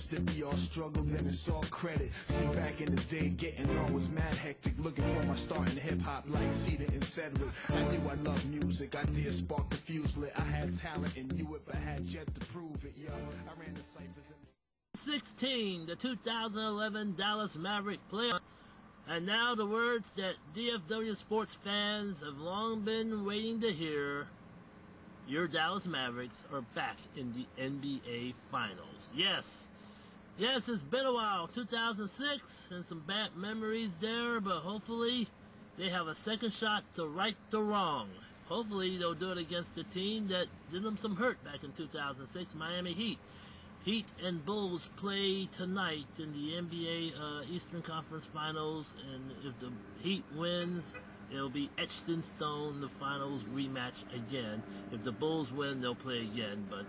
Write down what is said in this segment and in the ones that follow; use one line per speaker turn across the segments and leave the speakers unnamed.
used to be all struggle, then it's all credit. See, back in the day, getting on was mad hectic. Looking for my start in hip-hop like Cedar and Sedgwick. I knew I loved music, idea sparked the fuse lit. I had talent and knew it, but had yet to prove it, yo. I ran the ciphers and
16, the 2011 Dallas Mavericks playoff. And now the words that DFW sports fans have long been waiting to hear. Your Dallas Mavericks are back in the NBA Finals. Yes, it's been a while. 2006 and some bad memories there, but hopefully they have a second shot to right the wrong. Hopefully they'll do it against the team that did them some hurt back in 2006, Miami Heat. Heat and Bulls play tonight in the NBA Eastern Conference Finals, and if the Heat wins, it'll be etched in stone, the finals rematch again. If the Bulls win, they'll play again, but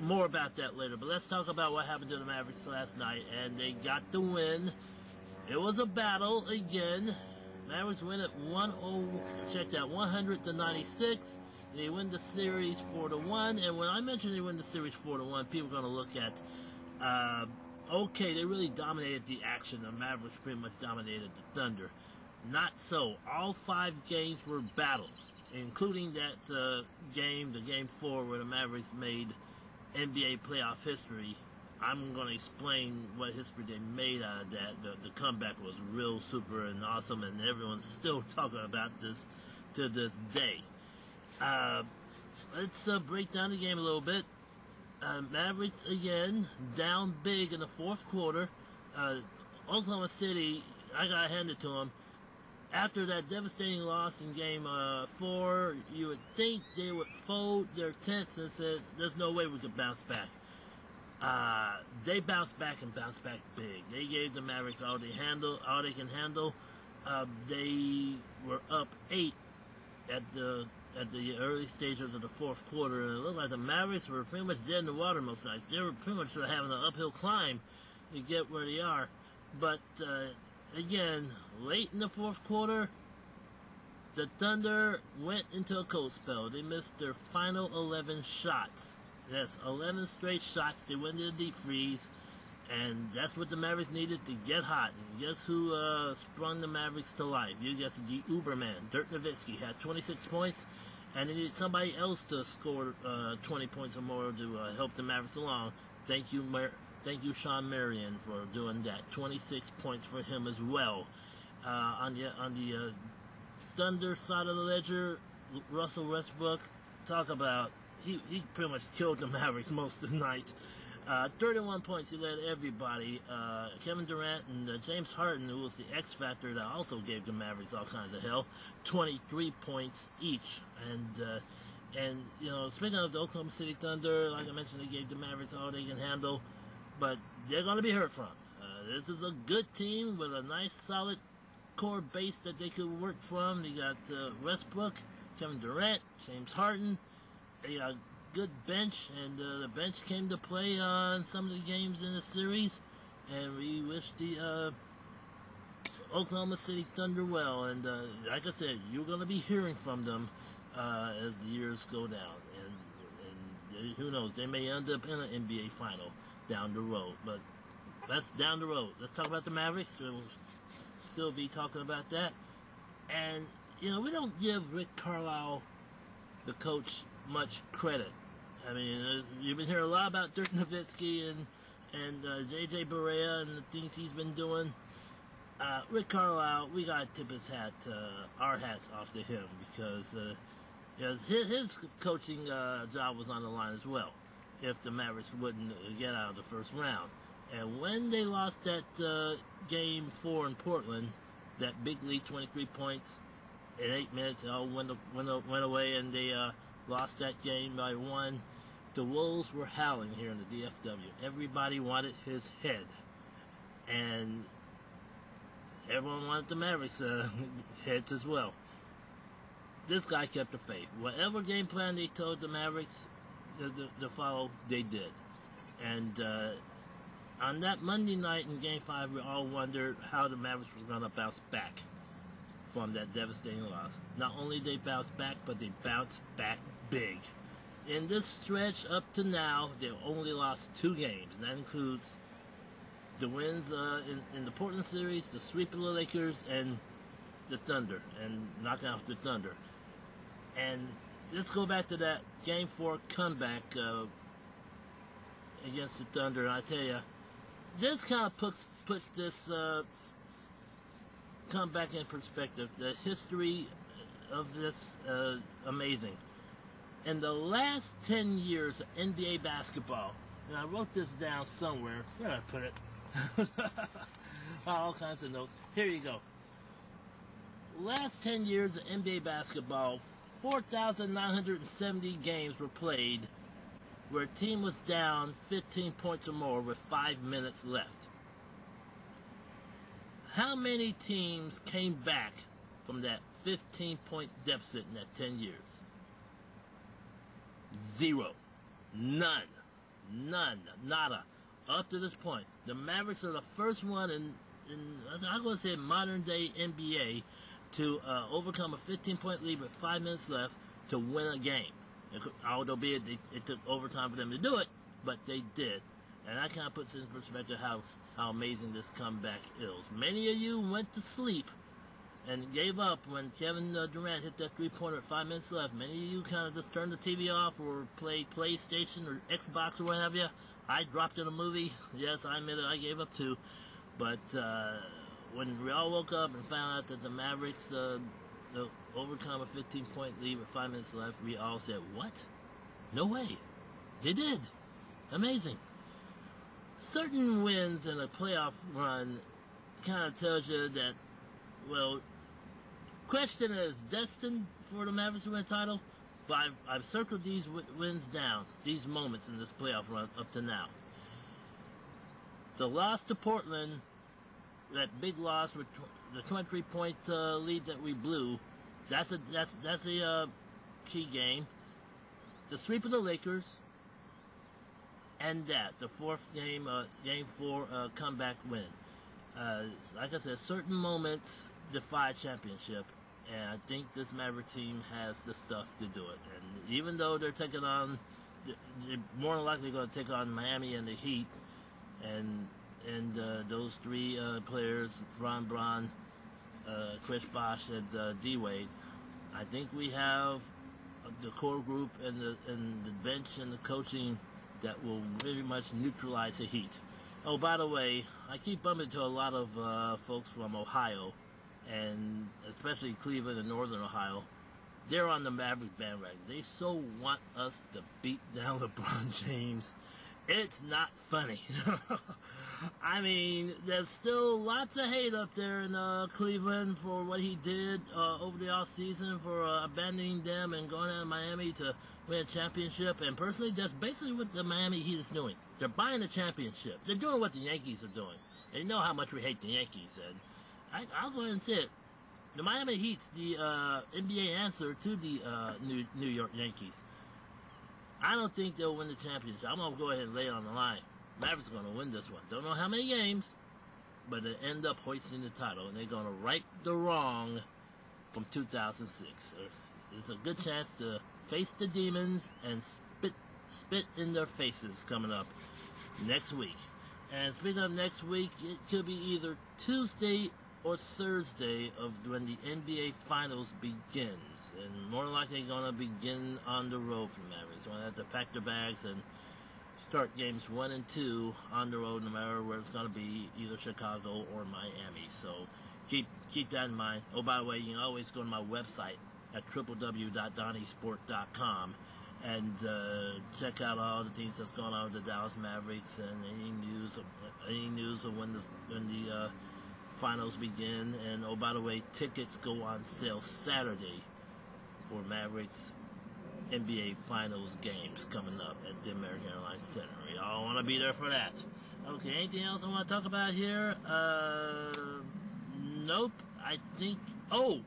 more about that later. But let's talk about what happened to the Mavericks last night, and they got the win. It was a battle again. Mavericks win at 100-96. They win the series 4-1, and when I mention they win the series 4-1, people are going to look at, okay, they really dominated the action. The Mavericks pretty much dominated the Thunder. Not so. All 5 games were battles, including that game, the Game 4, where the Mavericks made NBA playoff history. I'm going to explain what history they made out of that. The comeback was real super and awesome, and everyone's still talking about this to this day. Let's break down the game a little bit. Mavericks, again, down big in the fourth quarter. Oklahoma City, I got to hand it to them. After that devastating loss in Game 4, you would think they would fold their tents and said, there's no way we could bounce back. They bounced back and bounced back big. They gave the Mavericks all they can handle. They were up 8 at the early stages of the fourth quarter, and it looked like the Mavericks were pretty much dead in the water most nights. They were pretty much having an uphill climb to get where they are. But again, late in the fourth quarter, the Thunder went into a cold spell. They missed their final 11 shots. Yes, 11 straight shots. They went into the deep freeze, and that's what the Mavericks needed to get hot. And guess who sprung the Mavericks to life? You guessed it, the Uberman, Dirk Nowitzki, had 26 points, and they needed somebody else to score 20 points or more to help the Mavericks along. Thank you, Sean Marion, for doing that. 26 points for him as well. On the Thunder side of the ledger, Russell Westbrook, talk about he pretty much killed the Mavericks most of the night. 31 points, he led everybody. Kevin Durant and James Harden, who was the X factor that also gave the Mavericks all kinds of hell, 23 points each. And you know, speaking of the Oklahoma City Thunder, like I mentioned, they gave the Mavericks all they can handle, but they're going to be heard from. This is a good team with a nice, solid core base that they could work from. They got Westbrook, Kevin Durant, James Harden. They got good bench, and the bench came to play on some of the games in the series, and we wish the Oklahoma City Thunder well, and like I said, you're going to be hearing from them as the years go down, and who knows, they may end up in an NBA final down the road, but that's down the road. Let's talk about the Mavericks. We'll still be talking about that, and you know, we don't give Rick Carlisle, the coach, much credit. I mean, you've been hearing a lot about Dirk Nowitzki and J.J. Barea and the things he's been doing. Rick Carlisle, we gotta tip his hat, our hats off to him, because his coaching job was on the line as well if the Mavericks wouldn't get out of the first round. And when they lost that Game 4 in Portland, that big lead, 23 points in 8 minutes, it all went away, and they lost that game by 1. The Wolves were howling here in the DFW. Everybody wanted his head. And everyone wanted the Mavericks' heads as well. This guy kept the faith. Whatever game plan they told the Mavericks to follow, they did. And on that Monday night in Game 5, we all wondered how the Mavericks was going to bounce back from that devastating loss. Not only they bounced back, but they bounced back big. In this stretch up to now, they've only lost 2 games, and that includes The wins in the Portland series, the sweep of the Lakers, and the Thunder, and knock out the Thunder. And let's go back to that Game 4 comeback against the Thunder. And I tell you, this kind of puts this comeback in perspective. The history of this amazing. In the last 10 years of NBA basketball, and I wrote this down somewhere. Where did I put it? All kinds of notes. Here you go. Last 10 years of NBA basketball, 4,970 games were played where a team was down 15 points or more with 5 minutes left. How many teams came back from that 15-point deficit in that 10 years? 0. None. Nada. Up to this point. The Mavericks are the first one in I'm going to say modern day NBA to overcome a 15-point lead with 5 minutes left to win a game. Although it took overtime for them to do it, but they did. And that kind of puts in perspective how amazing this comeback is. Many of you went to sleep and gave up when Kevin Durant hit that three-pointer with 5 minutes left. Many of you kind of just turned the TV off or played PlayStation or Xbox or what have you. I dropped in a movie. Yes, I admit it, I gave up too. But when we all woke up and found out that the Mavericks overcome a 15-point lead with 5 minutes left, we all said, what? No way. They did. Amazing. Certain wins in a playoff run kind of tells you that, well, question is destined for the Mavericks to win a title, but I've circled these wins down, these moments in this playoff run up to now. The loss to Portland, that big loss with the 23-point lead that we blew, that's a key game. The sweep of the Lakers, and the fourth game, Game 4 comeback win. Like I said, certain moments defy championship, and I think this Maverick team has the stuff to do it. And even though they're more than likely going to take on Miami and the Heat, and those three players, Ron Braun, Chris Bosh, and D Wade, I think we have the core group and the bench and the coaching that will very much neutralize the Heat. Oh, by the way, I keep bumping into a lot of folks from Ohio, and especially Cleveland and Northern Ohio. They're on the Maverick bandwagon. They so want us to beat down LeBron James. It's not funny. I mean, there's still lots of hate up there in Cleveland for what he did over the offseason for abandoning them and going out to Miami to win a championship. And personally, that's basically what the Miami Heat is doing. They're buying a championship. They're doing what the Yankees are doing. And you know how much we hate the Yankees. And I'll go ahead and say it. The Miami Heat's the NBA answer to the New York Yankees. I don't think they'll win the championship. I'm going to go ahead and lay it on the line. Mavericks are going to win this one. Don't know how many games, but they end up hoisting the title, and they're going to right the wrong from 2006. It's a good chance to face the demons and spit in their faces coming up next week. And speaking of next week, it could be either Tuesday or Thursday of when the NBA Finals begins. And more than likely going to begin on the road for the Mavericks. They're going to have to pack their bags and start games 1 and 2 on the road, no matter where it's going to be, either Chicago or Miami. So keep that in mind. Oh, by the way, you can always go to my website at www.donniesport.com and check out all the things that's going on with the Dallas Mavericks and any news of when the finals begin. And oh, by the way, tickets go on sale Saturday for Mavericks NBA Finals games coming up at the American Airlines Center. Y'all want to be there for that. Okay, anything else I want to talk about here? Nope. I think... Oh,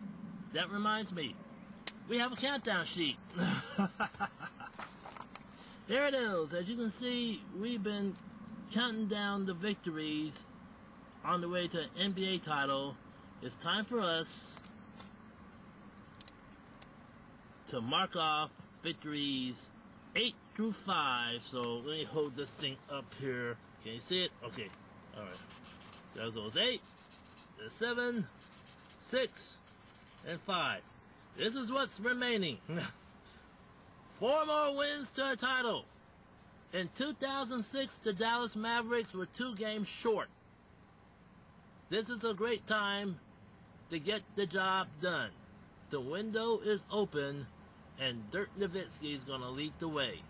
that reminds me. We have a countdown sheet. Here it is. As you can see, we've been counting down the victories on the way to an NBA title. It's time for us to mark off victories 8 through 5. So let me hold this thing up here. Can you see it? Okay. All right. There goes 8, 7, 6, and 5. This is what's remaining. 4 more wins to a title. In 2006, the Dallas Mavericks were 2 games short. This is a great time to get the job done. The window is open, and Dirk Nowitzki is going to lead the way.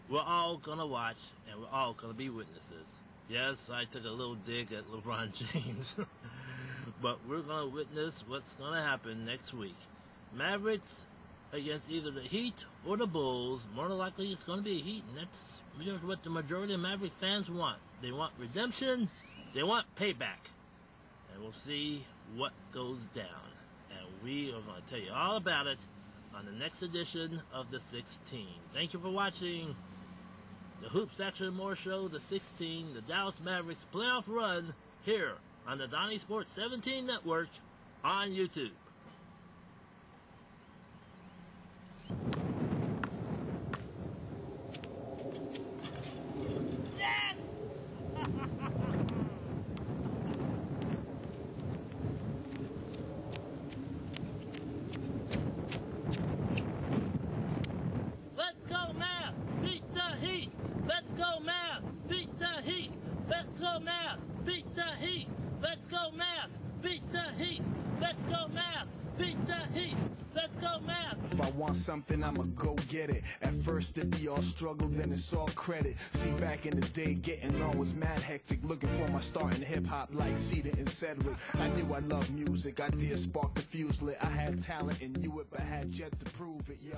We're all going to watch, and we're all going to be witnesses. Yes, I took a little dig at LeBron James, but we're going to witness what's going to happen next week. Mavericks against either the Heat or the Bulls. More than likely, it's going to be Heat, and that's what the majority of Maverick fans want. They want redemption. They want payback. And we'll see what goes down. And we are going to tell you all about it on the next edition of the 16. Thank you for watching the Hoops Action More Show, the 16, the Dallas Mavericks playoff run here on the Donnie Sports 17 Network on YouTube. Let's go Mavs! Beat the Heat! Let's go Mavs! Beat the Heat! Let's go Mavs! Beat the Heat! Let's go Mavs! Beat the Heat! Let's go Mavs! Beat the Heat! Let's go Mavs!
If I want something, I'ma go get it. At first it be all struggle, then it's all credit. See, back in the day, getting on was mad hectic. Looking for my start in hip-hop like Cedar and Sedgwick. I knew I loved music, ideas sparked the fuse lit. I had talent and knew it, but had yet to prove it, yo.